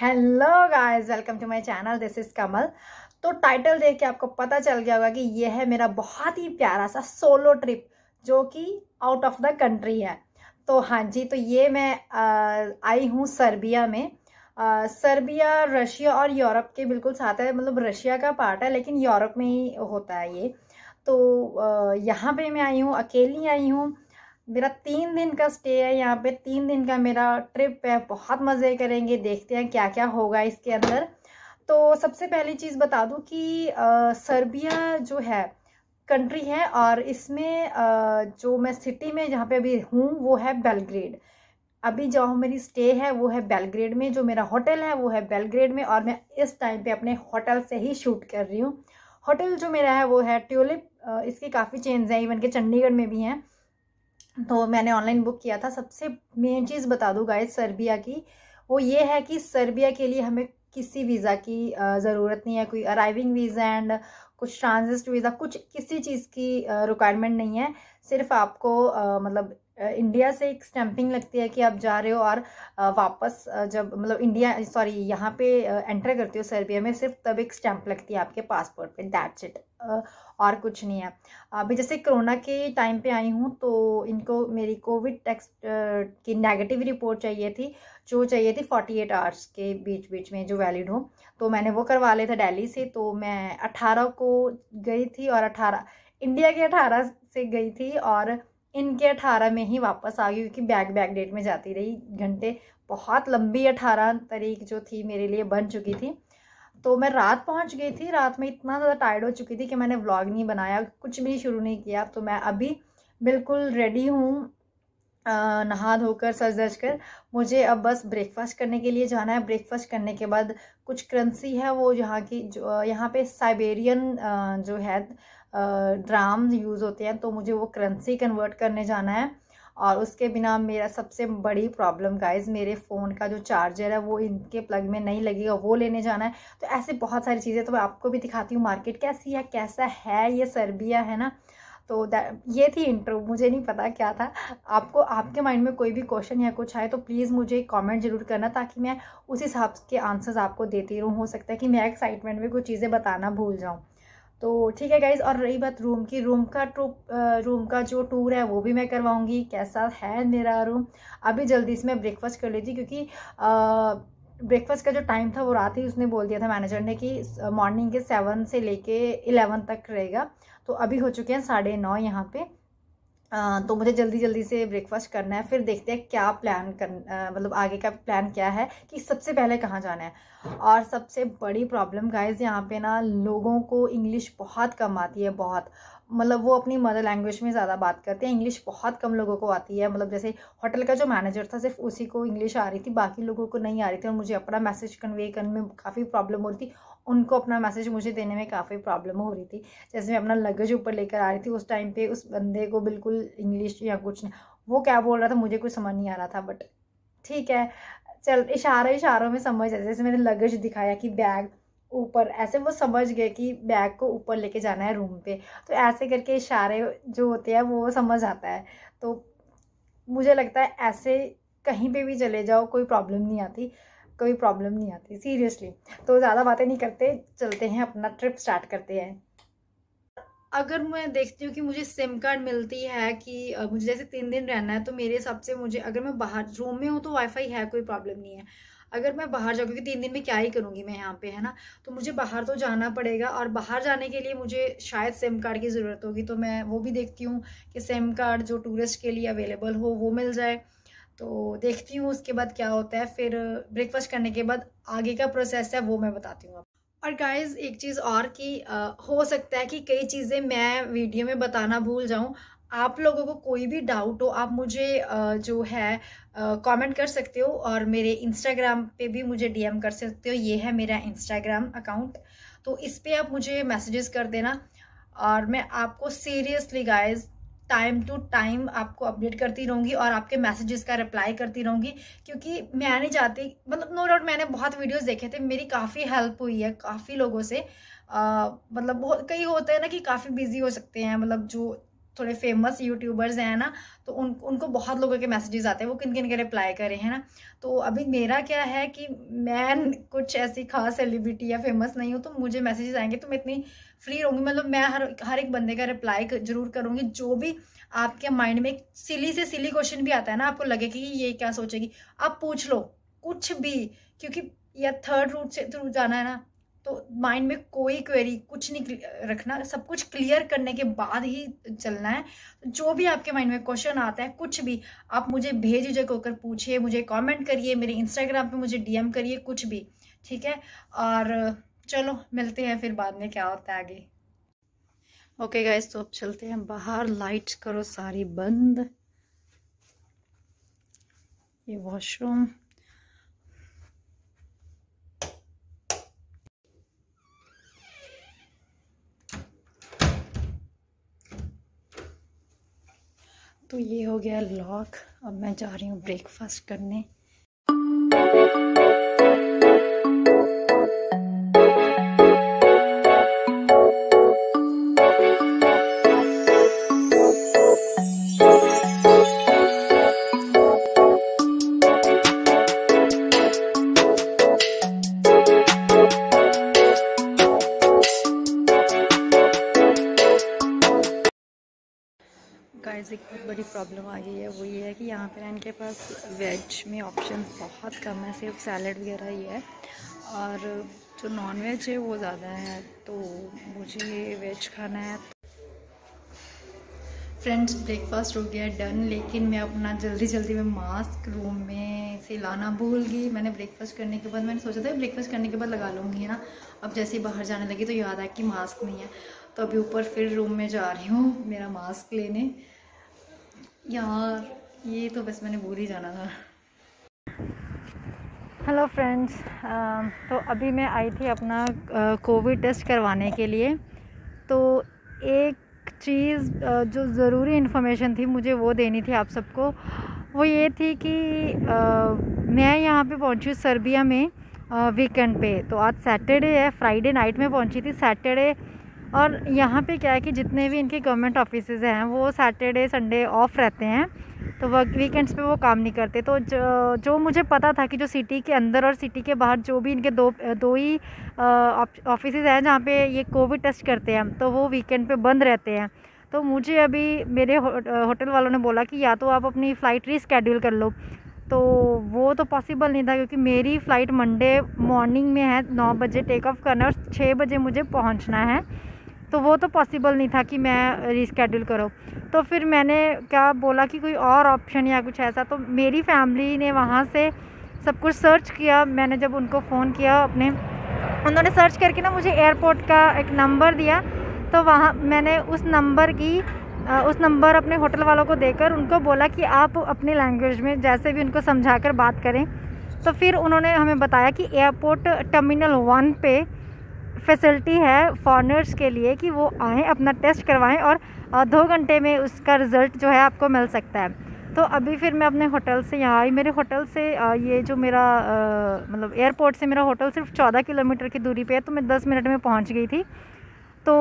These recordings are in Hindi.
Hello guys, welcome to my channel. This is Kamal. तो टाइटल देख के आपको पता चल गया होगा कि ये है मेरा बहुत ही प्यारा सा सोलो ट्रिप जो कि आउट ऑफ द कंट्री है। तो हाँ जी, तो ये मैं आई हूँ सर्बिया में। सर्बिया रशिया और यूरोप के बिल्कुल साथ है, मतलब रशिया का पार्ट है लेकिन यूरोप में ही होता है ये। तो यहाँ पे मैं आई हूँ, अकेली आई हूँ। मेरा 3 दिन का स्टे है यहाँ पे, 3 दिन का मेरा ट्रिप है। बहुत मज़े करेंगे, देखते हैं क्या क्या होगा इसके अंदर। तो सबसे पहली चीज़ बता दूं कि सर्बिया जो है कंट्री है, और इसमें जो मैं सिटी में जहाँ पे अभी हूँ वो है बेलग्रेड। अभी जो मेरी स्टे है वो है बेलग्रेड में, जो मेरा होटल है वो है बेलग्रेड में, और मैं इस टाइम पे अपने होटल से ही शूट कर रही हूँ। होटल जो मेरा है वो है ट्यूलिप। इसके काफ़ी चेंज हैं, इवन के चंडीगढ़ में भी हैं। तो मैंने ऑनलाइन बुक किया था। सबसे मेन चीज़ बता दूँ गाइस सर्बिया की, वो ये है कि सर्बिया के लिए हमें किसी वीज़ा की ज़रूरत नहीं है। कोई अराइविंग वीज़ा एंड कुछ ट्रांजिट वीज़ा, कुछ किसी चीज़ की रिक्वायरमेंट नहीं है। सिर्फ आपको मतलब इंडिया से एक स्टैंपिंग लगती है कि आप जा रहे हो, और वापस जब मतलब इंडिया सॉरी यहाँ पे एंटर करते हो सर्बिया में, सिर्फ तब एक स्टैंप लगती है आपके पासपोर्ट पे, दैट्स इट। और कुछ नहीं है। अभी जैसे कोरोना के टाइम पे आई हूँ तो इनको मेरी कोविड टेस्ट की नेगेटिव रिपोर्ट चाहिए थी, जो चाहिए थी 48 आवर्स के बीच बीच में जो वैलिड हो। तो मैंने वो करवा लिया था दिल्ली से। तो मैं 18 को गई थी, और 18 इंडिया के 18 से गई थी, और इनके 18 में ही वापस आ गई, क्योंकि बैक डेट में जाती रही घंटे। बहुत लंबी 18 तारीख जो थी मेरे लिए बन चुकी थी। तो मैं रात पहुंच गई थी। रात में इतना ज़्यादा टायर्ड हो चुकी थी कि मैंने व्लॉग नहीं बनाया, कुछ भी शुरू नहीं किया। तो मैं अभी बिल्कुल रेडी हूँ, नहा धोकर सज धज कर। मुझे अब बस ब्रेकफास्ट करने के लिए जाना है। ब्रेकफास्ट करने के बाद कुछ करेंसी है वो यहाँ की, जो यहाँ पे साइबेरियन जो है ड्राम यूज़ होते हैं, तो मुझे वो करेंसी कन्वर्ट करने जाना है। और उसके बिना मेरा सबसे बड़ी प्रॉब्लम गाइज, मेरे फ़ोन का जो चार्जर है वो इनके प्लग में नहीं लगेगा, वो लेने जाना है। तो ऐसे बहुत सारी चीज़ें, तो मैं आपको भी दिखाती हूँ मार्केट कैसी है, कैसा है ये सर्बिया, है ना। तो ये थी इंट्रो, मुझे नहीं पता क्या था। आपको आपके माइंड में कोई भी क्वेश्चन या कुछ आए तो प्लीज़ मुझे कमेंट जरूर करना, ताकि मैं उस हिसाब के आंसर्स आपको देती रहूँ। हो सकता है कि मैं एक्साइटमेंट में कुछ चीज़ें बताना भूल जाऊँ। तो ठीक है गाइज। और रही बात रूम की, रूम का जो टूर है वो भी मैं करवाऊंगी, कैसा है मेरा रूम। अभी जल्दी से मैं ब्रेकफास्ट कर लेती, क्योंकि ब्रेकफास्ट का जो टाइम था वो रात ही उसने बोल दिया था मैनेजर ने कि मॉर्निंग के 7 से लेके 11 तक रहेगा। तो अभी हो चुके हैं 9:30 यहाँ पे। तो मुझे जल्दी जल्दी से ब्रेकफास्ट करना है, फिर देखते हैं क्या प्लान मतलब आगे का प्लान क्या है, कि सबसे पहले कहाँ जाना है। और सबसे बड़ी प्रॉब्लम गाइज, यहाँ पे ना लोगों को इंग्लिश बहुत कम आती है, बहुत। मतलब वो अपनी मदर लैंग्वेज में ज़्यादा बात करते हैं, इंग्लिश बहुत कम लोगों को आती है। मतलब जैसे होटल का जो मैनेजर था सिर्फ उसी को इंग्लिश आ रही थी, बाकी लोगों को नहीं आ रही थी, और मुझे अपना मैसेज कन्वे करने में काफ़ी प्रॉब्लम हो रही थी, उनको अपना मैसेज मुझे देने में काफ़ी प्रॉब्लम हो रही थी। जैसे मैं अपना लगेज ऊपर लेकर आ रही थी, उस टाइम पे उस बंदे को बिल्कुल इंग्लिश या कुछ नहीं, वो क्या बोल रहा था मुझे कुछ समझ नहीं आ रहा था। बट ठीक है, चल इशारों में समझ आया। जैसे मैंने लगेज दिखाया कि बैग ऊपर, ऐसे वो समझ गए कि बैग को ऊपर लेके जाना है रूम पे। तो ऐसे करके इशारे जो होते हैं वो समझ आता है। तो मुझे लगता है ऐसे कहीं पे भी चले जाओ कोई प्रॉब्लम नहीं आती, कोई प्रॉब्लम नहीं आती सीरियसली। तो ज़्यादा बातें नहीं करते, चलते हैं, अपना ट्रिप स्टार्ट करते हैं। अगर मैं देखती हूँ कि मुझे सिम कार्ड मिलती है कि मुझे जैसे 3 दिन रहना है, तो मेरे हिसाब से मुझे, अगर मैं बाहर रूम में हूँ तो वाईफाई है, कोई प्रॉब्लम नहीं है। अगर मैं बाहर जाऊँ, क्योंकि 3 दिन में क्या ही करूँगी मैं यहाँ पे, है ना। तो मुझे बाहर तो जाना पड़ेगा, और बाहर जाने के लिए मुझे शायद सिम कार्ड की ज़रूरत होगी। तो मैं वो भी देखती हूँ कि सिम कार्ड जो टूरिस्ट के लिए अवेलेबल हो वो मिल जाए। तो देखती हूँ उसके बाद क्या होता है। फिर ब्रेकफास्ट करने के बाद आगे का प्रोसेस है वो मैं बताती हूँ। और गाइज एक चीज़ और कि हो सकता है कि कई चीज़ें मैं वीडियो में बताना भूल जाऊं। आप लोगों को कोई भी डाउट हो, आप मुझे जो है कमेंट कर सकते हो, और मेरे इंस्टाग्राम पे भी मुझे डीएम कर सकते हो। ये है मेरा इंस्टाग्राम अकाउंट, तो इस पे आप मुझे मैसेजेस कर देना, और मैं आपको seriously guys time to time आपको अपडेट करती रहूँगी, और आपके मैसेजेस का रिप्लाई करती रहूँगी। क्योंकि मैं नहीं चाहती, मतलब नो डाउट मैंने बहुत वीडियोस देखे थे, मेरी काफ़ी हेल्प हुई है काफ़ी लोगों से। मतलब बहुत कई होते हैं ना कि काफ़ी बिजी हो सकते हैं, मतलब जो थोड़े फेमस यूट्यूबर्स हैं ना, तो उनको बहुत लोगों के मैसेजेस आते हैं, वो किन किन के रिप्लाई करें, है ना। तो अभी मेरा क्या है कि मैं कुछ ऐसी खास सेलिब्रिटी या फेमस नहीं हूँ, तो मुझे मैसेजेस आएंगे तो मैं इतनी फ्री रहूँगी, मतलब मैं हर एक बंदे का रिप्लाई जरूर करूँगी। जो भी आपके माइंड में सिली से सिली क्वेश्चन भी आता है ना, आपको लगे कि ये क्या सोचेगी, आप पूछ लो कुछ भी, क्योंकि या थर्ड रूट से थ्रू जाना है ना, तो माइंड में कोई क्वेरी कुछ नहीं रखना, सब कुछ क्लियर करने के बाद ही चलना है। जो भी आपके माइंड में क्वेश्चन आता है, कुछ भी आप मुझे भेज होकर पूछिए, मुझे कमेंट करिए, मेरे इंस्टाग्राम पे मुझे डीएम करिए, कुछ भी, ठीक है। और चलो मिलते हैं फिर बाद में क्या होता है आगे। ओके गाइस, तो अब चलते हैं बाहर। लाइट्स करो सारी बंद। ये वॉशरूम, तो ये हो गया लॉक। अब मैं जा रही हूँ ब्रेकफास्ट करने। गाइस, एक बहुत बड़ी प्रॉब्लम आ गई है, वो ये है कि यहाँ पे इनके पास वेज में ऑप्शन बहुत कम है, सिर्फ सैलड वगैरह ही है, और जो नॉन वेज है वो ज़्यादा है, तो मुझे वेज खाना है। फ्रेंड्स, ब्रेकफास्ट हो गया डन, लेकिन मैं अपना जल्दी में मास्क रूम में से लाना भूल गई। मैंने ब्रेकफास्ट करने के बाद मैंने सोचा था ब्रेकफास्ट करने के बाद लगा लूँगी ना, अब जैसे ही बाहर जाने लगी तो याद आया कि मास्क नहीं है, तो अभी ऊपर फिर रूम में जा रही हूँ मेरा मास्क लेने। यार ये तो बस मैंने भूल ही जाना था। हेलो फ्रेंड्स, तो अभी मैं आई थी अपना कोविड टेस्ट करवाने के लिए। तो एक चीज़ जो ज़रूरी इन्फॉर्मेशन थी मुझे वो देनी थी आप सबको, वो ये थी कि मैं यहाँ पे पहुँची हूँ सर्बिया में वीकेंड पे। तो आज सैटरडे है, फ्राइडे नाइट में पहुँची थी, सैटरडे। और यहाँ पे क्या है कि जितने भी इनके गवर्नमेंट ऑफिसेज़ हैं वो सैटरडे संडे ऑफ रहते हैं, तो वीकेंड्स पे वो काम नहीं करते। तो जो मुझे पता था कि जो सिटी के अंदर और सिटी के बाहर जो भी इनके दो ही ऑफिसेज़ हैं जहाँ पे ये कोविड टेस्ट करते हैं, तो वो वीकेंड पे बंद रहते हैं। तो मुझे अभी मेरे होटल वालों ने बोला कि या तो आप अपनी फ़्लाइट रीस्केड्यूल कर लो, तो वो तो पॉसिबल नहीं था क्योंकि मेरी फ़्लाइट मंडे मॉर्निंग में है, 9 बजे टेक ऑफ करना है और 6 बजे मुझे पहुँचना है, तो वो तो पॉसिबल नहीं था कि मैं रीस्केड्यूल करो। तो फिर मैंने क्या बोला कि कोई और ऑप्शन या कुछ ऐसा, तो मेरी फैमिली ने वहाँ से सब कुछ सर्च किया। मैंने जब उनको फ़ोन किया अपने, उन्होंने सर्च करके ना मुझे एयरपोर्ट का एक नंबर दिया, तो वहाँ मैंने उस नंबर अपने होटल वालों को देकर उनको बोला कि आप अपनी लैंग्वेज में जैसे भी उनको समझा कर बात करें। तो फिर उन्होंने हमें बताया कि एयरपोर्ट टर्मिनल 1 पे फैसिलिटी है फॉरेनर्स के लिए कि वो आएँ, अपना टेस्ट करवाएं और 2 घंटे में उसका रिज़ल्ट जो है आपको मिल सकता है। तो अभी फिर मैं अपने होटल से यहाँ आई। मेरे होटल से ये जो मेरा मतलब एयरपोर्ट से मेरा होटल सिर्फ 14 किलोमीटर की दूरी पे है, तो मैं 10 मिनट में पहुँच गई थी। तो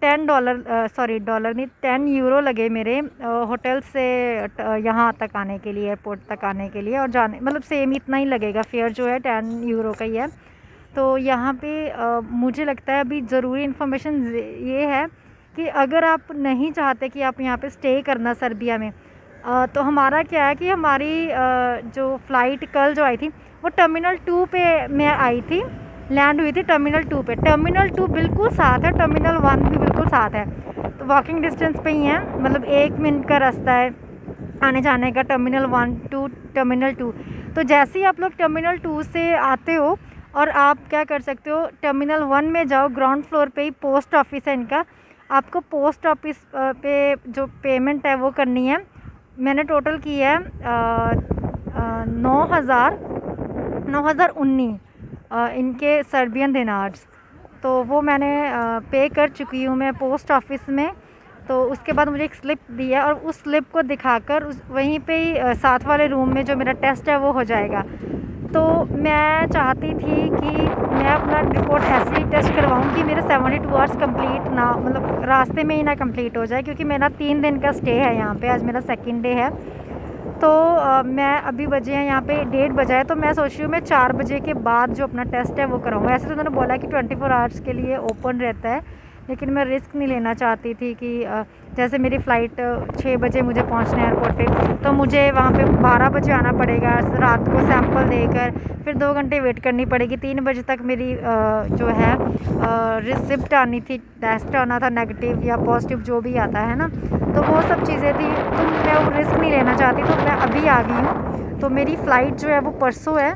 $10 यूरो लगे मेरे होटल से यहाँ तक आने के लिए, एयरपोर्ट तक आने के लिए, और जाने मतलब सेम इतना ही लगेगा, फेयर जो है 10 यूरो का ही है। तो यहाँ पे मुझे लगता है अभी ज़रूरी इन्फॉर्मेशन ये है कि अगर आप नहीं चाहते कि आप यहाँ पे स्टे करना सर्बिया में, तो हमारा क्या है कि हमारी जो फ़्लाइट कल जो आई थी वो टर्मिनल 2 पे मैं आई थी, लैंड हुई थी टर्मिनल 2 पे। टर्मिनल 2 बिल्कुल साथ है, टर्मिनल 1 भी बिल्कुल साथ है, तो वॉकिंग डिस्टेंस पे ही है, मतलब 1 मिनट का रास्ता है आने जाने का, टर्मिनल 1 टू टर्मिनल 2। तो जैसे ही आप लोग टर्मिनल 2 से आते हो और आप क्या कर सकते हो, टर्मिनल 1 में जाओ, ग्राउंड फ्लोर पे ही पोस्ट ऑफिस है इनका, आपको पोस्ट ऑफिस पे जो पेमेंट है वो करनी है। मैंने टोटल की है 9,019 इनके सर्बियन दिनार्स, तो वो मैंने पे कर चुकी हूँ मैं पोस्ट ऑफिस में। तो उसके बाद मुझे एक स्लिप दी है और उस स्लिप को दिखाकर वहीं पे ही साथ वाले रूम में जो मेरा टेस्ट है वो हो जाएगा। तो मैं चाहती थी कि मैं अपना रिपोर्ट ऐसे ही टेस्ट करवाऊँ कि मेरे 72 आवर्स कंप्लीट ना, मतलब रास्ते में ही ना कंप्लीट हो जाए, क्योंकि मेरा 3 दिन का स्टे है यहाँ पे। आज मेरा सेकंड डे है। तो मैं अभी बजे हैं यहाँ पे 1:30 बजा है, तो मैं सोच रही हूँ मैं 4 बजे के बाद जो अपना टेस्ट है वो कराऊँ। ऐसे तो उन्होंने बोला कि 24 आवर्स के लिए ओपन रहता है, लेकिन मैं रिस्क नहीं लेना चाहती थी कि जैसे मेरी फ़्लाइट 6 बजे मुझे पहुंचना है एयरपोर्ट पे, तो मुझे वहाँ पे 12 बजे आना पड़ेगा रात को सैंपल देकर, फिर 2 घंटे वेट करनी पड़ेगी। 3 बजे तक मेरी जो है रिसिप्ट आनी थी, टेस्ट आना था, नेगेटिव या पॉजिटिव जो भी आता है ना, तो वो सब चीज़ें थी। तो मैं वो रिस्क नहीं लेना चाहती, तो मैं अभी आ गई हूँ। तो मेरी फ़्लाइट जो है वो परसों है,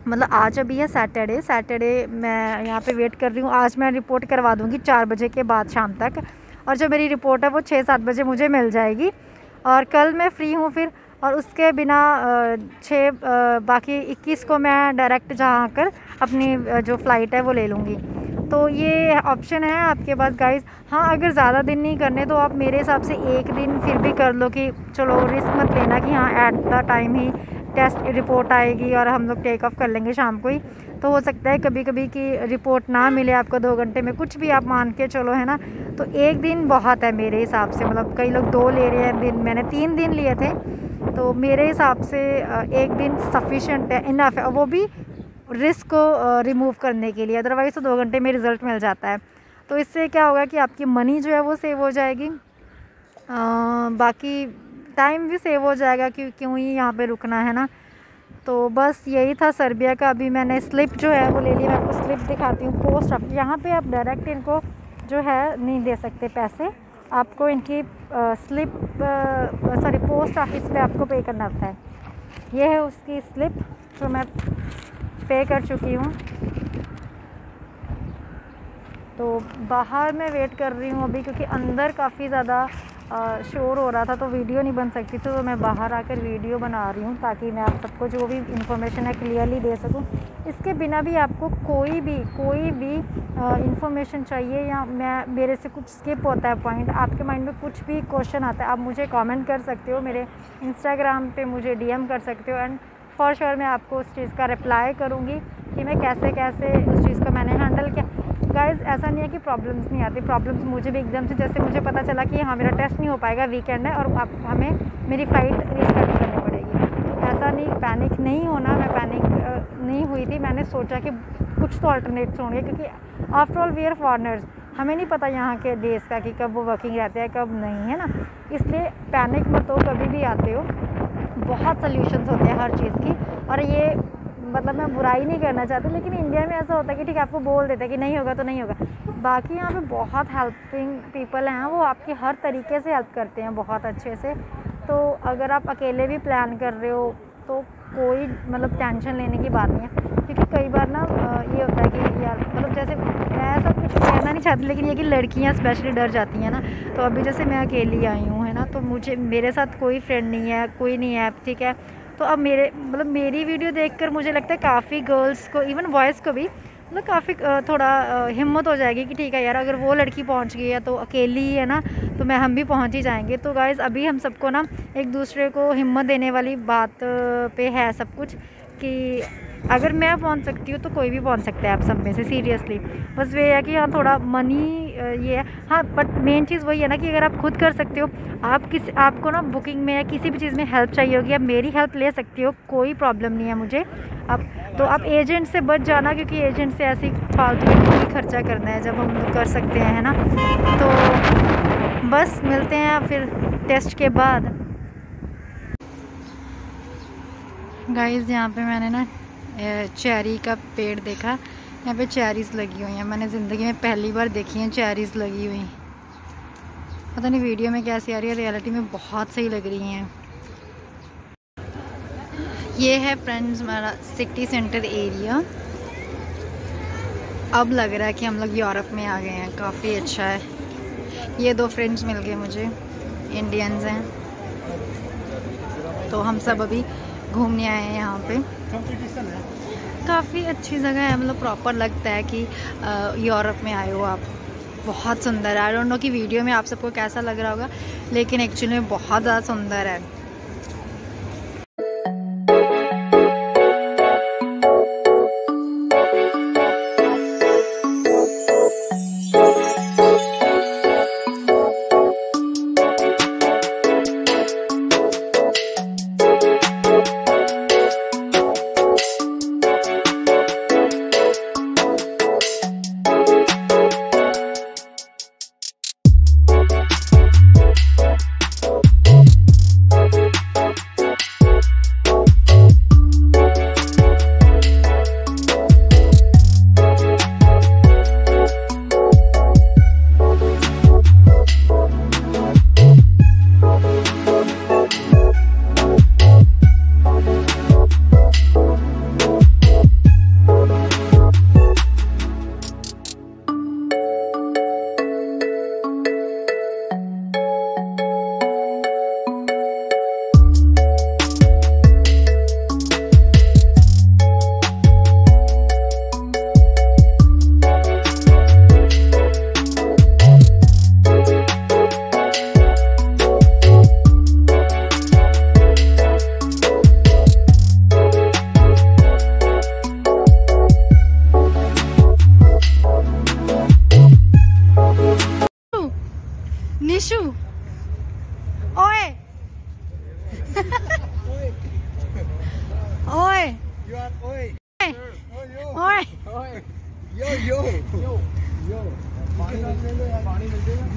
मतलब आज अभी है सैटरडे मैं यहाँ पे वेट कर रही हूँ। आज मैं रिपोर्ट करवा दूँगी 4 बजे के बाद शाम तक, और जो मेरी रिपोर्ट है वो 6-7 बजे मुझे मिल जाएगी। और कल मैं फ्री हूँ फिर, और उसके बिना बाकी 21 को मैं डायरेक्ट जहाँ आकर अपनी जो फ़्लाइट है वो ले लूँगी। तो ये ऑप्शन है आपके पास गाइज़। हाँ, अगर ज़्यादा दिन नहीं करने तो आप मेरे हिसाब से एक दिन फिर भी कर लो, कि चलो रिस्क मत लेना कि हाँ एट द टाइम ही टेस्ट रिपोर्ट आएगी और हम लोग टेक ऑफ कर लेंगे शाम को ही। तो हो सकता है कभी कभी कि रिपोर्ट ना मिले आपको 2 घंटे में, कुछ भी आप मान के चलो, है ना। तो एक दिन बहुत है मेरे हिसाब से, मतलब कई लोग 2 ले रहे हैं दिन, मैंने 3 दिन लिए थे। तो मेरे हिसाब से एक दिन सफिशेंट है, इनफ है, वो भी रिस्क को रिमूव करने के लिए। अदरवाइज़ तो 2 घंटे में रिज़ल्ट मिल जाता है। तो इससे क्या होगा कि आपकी मनी जो है वो सेव हो जाएगी, बाकी टाइम भी सेव हो जाएगा, क्यों ही यहाँ पे रुकना, है ना। तो बस यही था सर्बिया का। अभी मैंने स्लिप जो है वो ले ली, मैं आपको स्लिप दिखाती हूँ। पोस्ट ऑफिस, यहाँ पे आप डायरेक्ट इनको जो है नहीं दे सकते पैसे, आपको इनकी स्लिप पोस्ट ऑफिस पे आपको पे करना होता है। ये है उसकी स्लिप जो मैं पे कर चुकी हूँ। तो बाहर मैं वेट कर रही हूँ अभी, क्योंकि अंदर काफ़ी ज़्यादा शोर हो रहा था तो वीडियो नहीं बन सकती थी। तो मैं बाहर आकर वीडियो बना रही हूँ ताकि मैं आप सबको जो भी इंफॉर्मेशन है क्लियरली दे सकूँ। इसके बिना भी आपको कोई भी इंफॉर्मेशन चाहिए, या मेरे से कुछ स्किप होता है पॉइंट, आपके माइंड में कुछ भी क्वेश्चन आता है, आप मुझे कमेंट कर सकते हो, मेरे इंस्टाग्राम पे मुझे डीएम कर सकते हो, एंड फॉर श्योर मैं आपको उस चीज़ का रिप्लाई करूँगी कि मैं कैसे उस चीज़ को मैंने हैंडल किया। गाइज़, ऐसा नहीं है कि प्रॉब्लम्स नहीं आती, प्रॉब्लम्स मुझे भी एकदम से, जैसे मुझे पता चला कि हाँ मेरा टेस्ट नहीं हो पाएगा, वीकेंड है और हमें मेरी फ़्लाइट रीस्टार्ट करनी पड़ेगी, तो ऐसा नहीं, पैनिक नहीं होना। मैं पैनिक नहीं हुई थी, मैंने सोचा कि कुछ तो अल्टरनेट्स होंगे, क्योंकि after all we are foreigners, हमें नहीं पता यहाँ के देश का कि कब वो वर्किंग रहते हैं कब नहीं, है ना। इसलिए पैनिक मत हो, कभी भी आते हो, बहुत सोल्यूशंस होते हैं हर चीज़ की। और ये मतलब मैं बुराई नहीं करना चाहती, लेकिन इंडिया में ऐसा होता है कि ठीक है आपको बोल देते हैं कि नहीं होगा तो नहीं होगा। बाकी यहाँ पे बहुत हेल्पिंग पीपल हैं, वो आपकी हर तरीके से हेल्प करते हैं बहुत अच्छे से। तो अगर आप अकेले भी प्लान कर रहे हो तो कोई मतलब टेंशन लेने की बात नहीं है, क्योंकि कई बार ना ये होता है कि यार, मतलब जैसे मैं ऐसा कुछ कहना नहीं चाहती, लेकिन ये कि लड़कियाँ स्पेशली डर जाती हैं ना। तो अभी जैसे मैं अकेली आई हूँ, है ना, तो मेरे साथ कोई फ्रेंड नहीं है, कोई नहीं है, ठीक है। तो अब मेरी वीडियो देखकर मुझे लगता है काफ़ी गर्ल्स को, इवन बॉयज़ को भी, मतलब काफ़ी थोड़ा हिम्मत हो जाएगी कि ठीक है यार, अगर वो लड़की पहुंच गई है तो अकेली ही है ना, तो हम भी पहुंच ही जाएंगे। तो गाइज़, अभी हम सबको ना एक दूसरे को हिम्मत देने वाली बात पे है सब कुछ, कि अगर मैं पहुंच सकती हूँ तो कोई भी पहुंच सकता है आप सब में से, सीरियसली। बस वे है कि हाँ थोड़ा मनी ये है, हाँ, बट मेन चीज़ वही है ना कि अगर आप खुद कर सकते हो, आपको ना बुकिंग में या किसी भी चीज़ में हेल्प चाहिए होगी, आप मेरी हेल्प ले सकती हो, कोई प्रॉब्लम नहीं है मुझे। आप एजेंट से बच जाना, क्योंकि एजेंट से ऐसे फालतू में खर्चा करना है जब हम कर सकते हैं, है ना। तो बस मिलते हैं फिर टेस्ट के बाद। गाइज़, यहाँ पे मैंने ना चेरी का पेड़ देखा, यहाँ पे चेरीज़ लगी हुई हैं, मैंने ज़िंदगी में पहली बार देखी हैं चेरीज़ लगी हुई। पता नहीं वीडियो में कैसी आ रही है, रियलिटी में बहुत सही लग रही हैं। ये है फ्रेंड्स हमारा सिटी सेंटर एरिया। अब लग रहा है कि हम लोग यूरोप में आ गए हैं, काफ़ी अच्छा है। ये 2 फ्रेंड्स मिल गए मुझे, इंडियंस हैं, तो हम सब अभी घूमने आए हैं यहाँ पे। काफ़ी अच्छी जगह है, मतलब प्रॉपर लगता है कि यूरोप में आए हो आप। बहुत सुंदर है। आई डोंट नो कि वीडियो में आप सबको कैसा लग रहा होगा, लेकिन एक्चुअली में बहुत ज़्यादा सुंदर है। ओए यो यो यो यो पानी मिल जाएगा।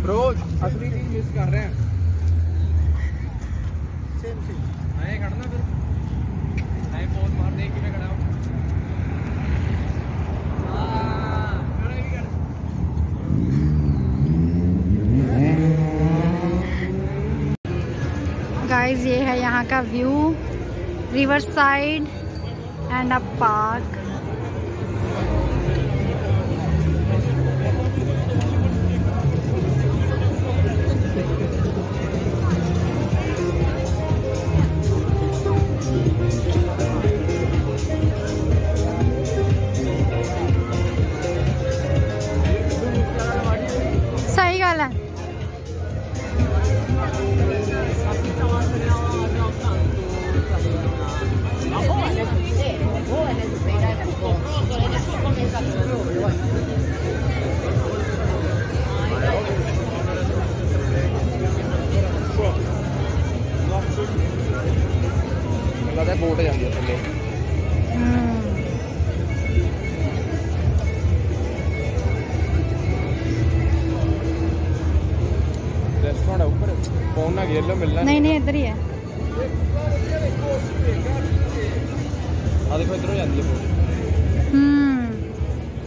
ब्रो असली चीज मिस कर रहे हैं। नहीं खड़ना फिर नहीं पोज मार दे कि मैं खड़ा हूँ। गाइस ये है यहाँ का view, river side and a park. सही गल है। बोट जाती है थले। रेस्टोरेंट है ऊपर, फोन ना येलो मिलना। नहीं नहीं इधर ही है। आ देखो इधर हो जाती है बोट।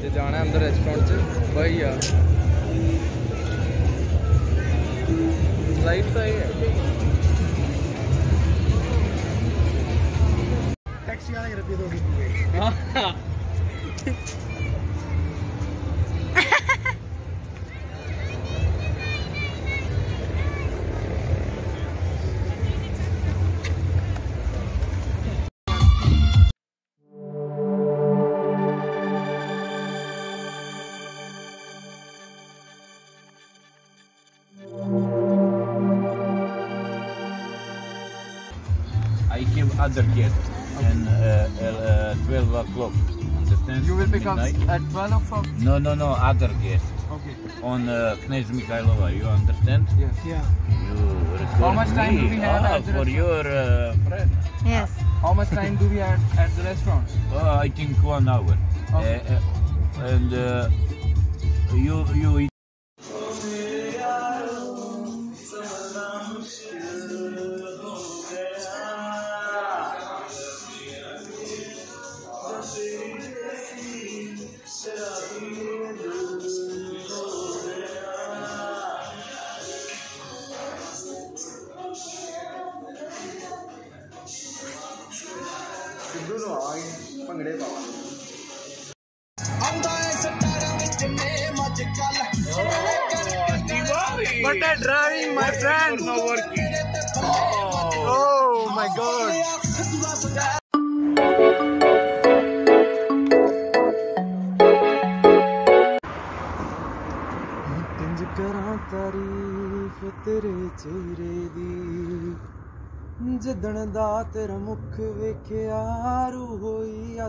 जे जाना है अंदर रेस्टोरेंट च भाई यार लाइट तो है। टैक्सी वाले रुपये दो। हां I give other guests and 12 o'clock. Understand? You will pick up Midnight. at 12 o'clock? No, other guests Okay. on Knez Mikhailova. You understand? Yes. Yeah. You record How much time me. do we have at the for restaurant? your friend? Yes How much time do we have at the restaurant? I think 1 hour. Okay. And you eat. ਭੰਗੜੇ ਪਾਵਾਂਗੇ। But that driving, my friend. Not working. Oh my God. ਕਿੰਜ ਕਰਾਂ ਤਾਰੀਫ ਤੇਰੇ ਚਿਹਰੇ ਦੀ, ਜਿੱਦਣ ਦਾ ਤੇਰਾ ਮੁਖ ਵੇਖਿਆ ਰੂਹ ਹੋਈ ਆ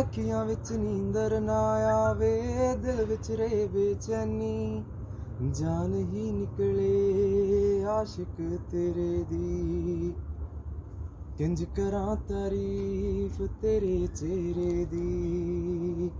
ਅੱਖੀਆਂ ਵਿੱਚ ਨੀਂਦਰ ਨਾ ਆਵੇ, ਦਿਲ ਵਿੱਚ ਰਹੇ ਬੇਚੈਨੀ, ਜਾਨ ਹੀ ਨਿਕਲੇ ਆਸ਼ਿਕ ਤੇਰੇ ਦੀ। ਕਿੰਜ ਕਰਾਂ ਤਾਰੀਫ ਤੇਰੇ ਚਿਹਰੇ ਦੀ।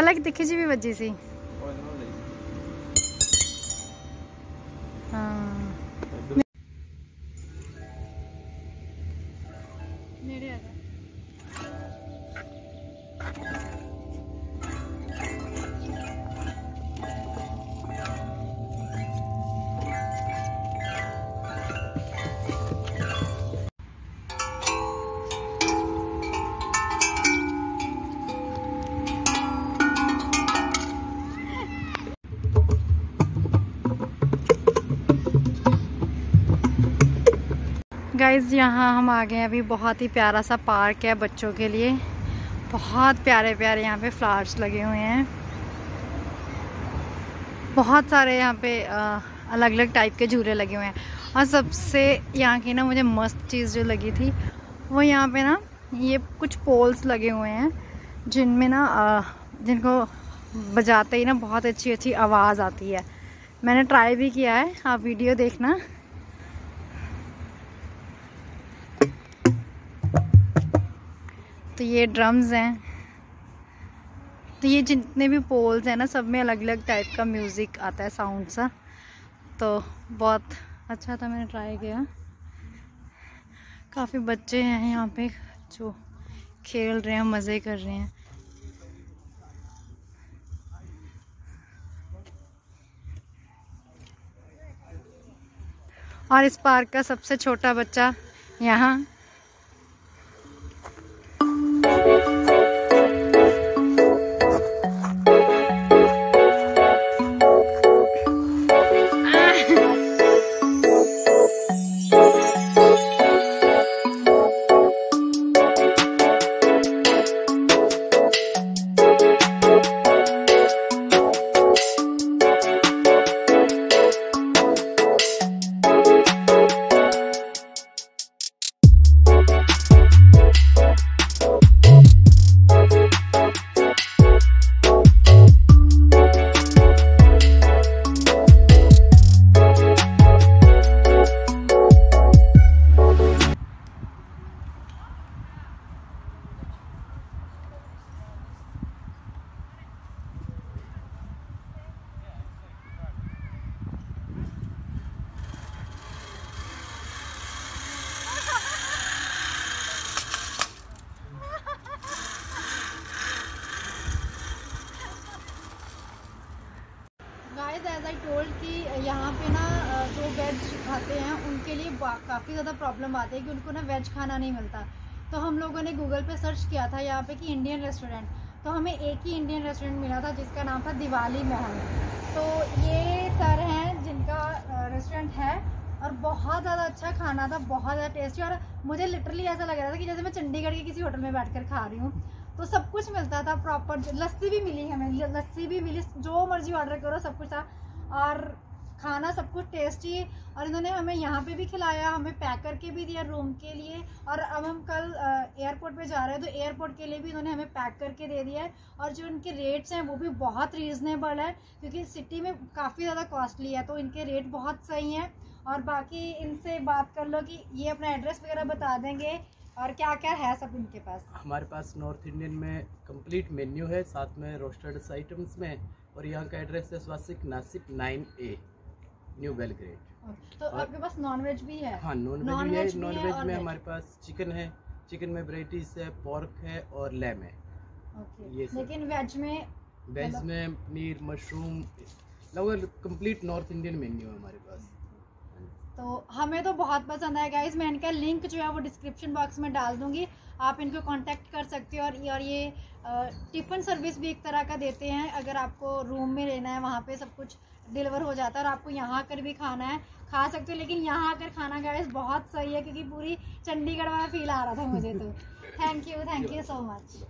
पहले दिखी जी भी वजी सी। हाँ नेड़े आ जा। गाइज यहाँ हम आ गए हैं अभी। बहुत ही प्यारा सा पार्क है बच्चों के लिए। बहुत प्यारे प्यारे यहाँ पे फ्लावर्स लगे हुए हैं। बहुत सारे यहाँ पे अलग अलग टाइप के झूले लगे हुए हैं। और सबसे यहाँ की ना मुझे मस्त चीज़ जो लगी थी वो यहाँ पे ना ये कुछ पोल्स लगे हुए हैं जिनमें ना जिनको बजाते ही ना बहुत अच्छी अच्छी आवाज़ आती है। मैंने ट्राई भी किया है, आप वीडियो देखना। तो ये ड्रम्स हैं। तो ये जितने भी पोल्स हैं ना सब में अलग अलग टाइप का म्यूज़िक आता है, साउंड सा। तो बहुत अच्छा था, मैंने ट्राई किया। काफ़ी बच्चे हैं यहाँ पे जो खेल रहे हैं, मज़े कर रहे हैं। और इस पार्क का सबसे छोटा बच्चा यहाँ एज आई टोल्ड कि यहाँ पे ना जो वेज खाते हैं उनके लिए काफ़ी ज़्यादा प्रॉब्लम आती है कि उनको ना वेज खाना नहीं मिलता। तो हम लोगों ने गूगल पे सर्च किया था यहाँ पे कि इंडियन रेस्टोरेंट, तो हमें एक ही इंडियन रेस्टोरेंट मिला था जिसका नाम था दिवाली महल। तो ये सर हैं जिनका रेस्टोरेंट है और बहुत ज़्यादा अच्छा खाना था, बहुत ज़्यादा टेस्टी। और मुझे लिटरली ऐसा लग रहा था कि जैसे मैं चंडीगढ़ के किसी होटल में बैठकर खा रही हूँ। तो सब कुछ मिलता था प्रॉपर। लस्सी भी मिली हमें, लस्सी भी मिली, जो मर्जी ऑर्डर करो सब कुछ था। और खाना सब कुछ टेस्टी। और इन्होंने हमें यहाँ पे भी खिलाया, हमें पैक करके भी दिया रूम के लिए। और अब हम कल एयरपोर्ट पे जा रहे हैं तो एयरपोर्ट के लिए भी इन्होंने हमें पैक करके दे दिया है। और जो इनके रेट्स हैं वो भी बहुत रीज़नेबल है, क्योंकि सिटी में काफ़ी ज़्यादा कॉस्टली है, तो इनके रेट बहुत सही हैं। और बाकी इनसे बात कर लो कि ये अपना एड्रेस वगैरह बता देंगे और क्या क्या है सब इनके पास। हमारे पास नॉर्थ इंडियन में कंप्लीट मेन्यू है, साथ में रोस्टेड आइटम्स में। और यहाँ का एड्रेस है स्वासिक नासिक 9A न्यू बेलग्रेड। तो आपके पास नॉनवेज भी है? हाँ, नॉनवेज भी है। नॉनवेज में हमारे पास चिकन है, चिकन में वेराइटीज है, पोर्क है और लैम है। ये लेकिन वेज में पनीर, मशरूम, लगभग कंप्लीट नॉर्थ इंडियन मेन्यू है हमारे पास। तो हमें तो बहुत पसंद आया गाइस। मैं इनका लिंक जो है वो डिस्क्रिप्शन बॉक्स में डाल दूंगी, आप इनको कांटेक्ट कर सकते हो। और ये टिफ़िन सर्विस भी एक तरह का देते हैं। अगर आपको रूम में लेना है वहाँ पे सब कुछ डिलीवर हो जाता है, और आपको यहाँ आकर भी खाना है खा सकते हो। लेकिन यहाँ आकर खाना गाइस बहुत सही है, क्योंकि पूरी चंडीगढ़ वाला फील आ रहा था मुझे तो। Thank you so much.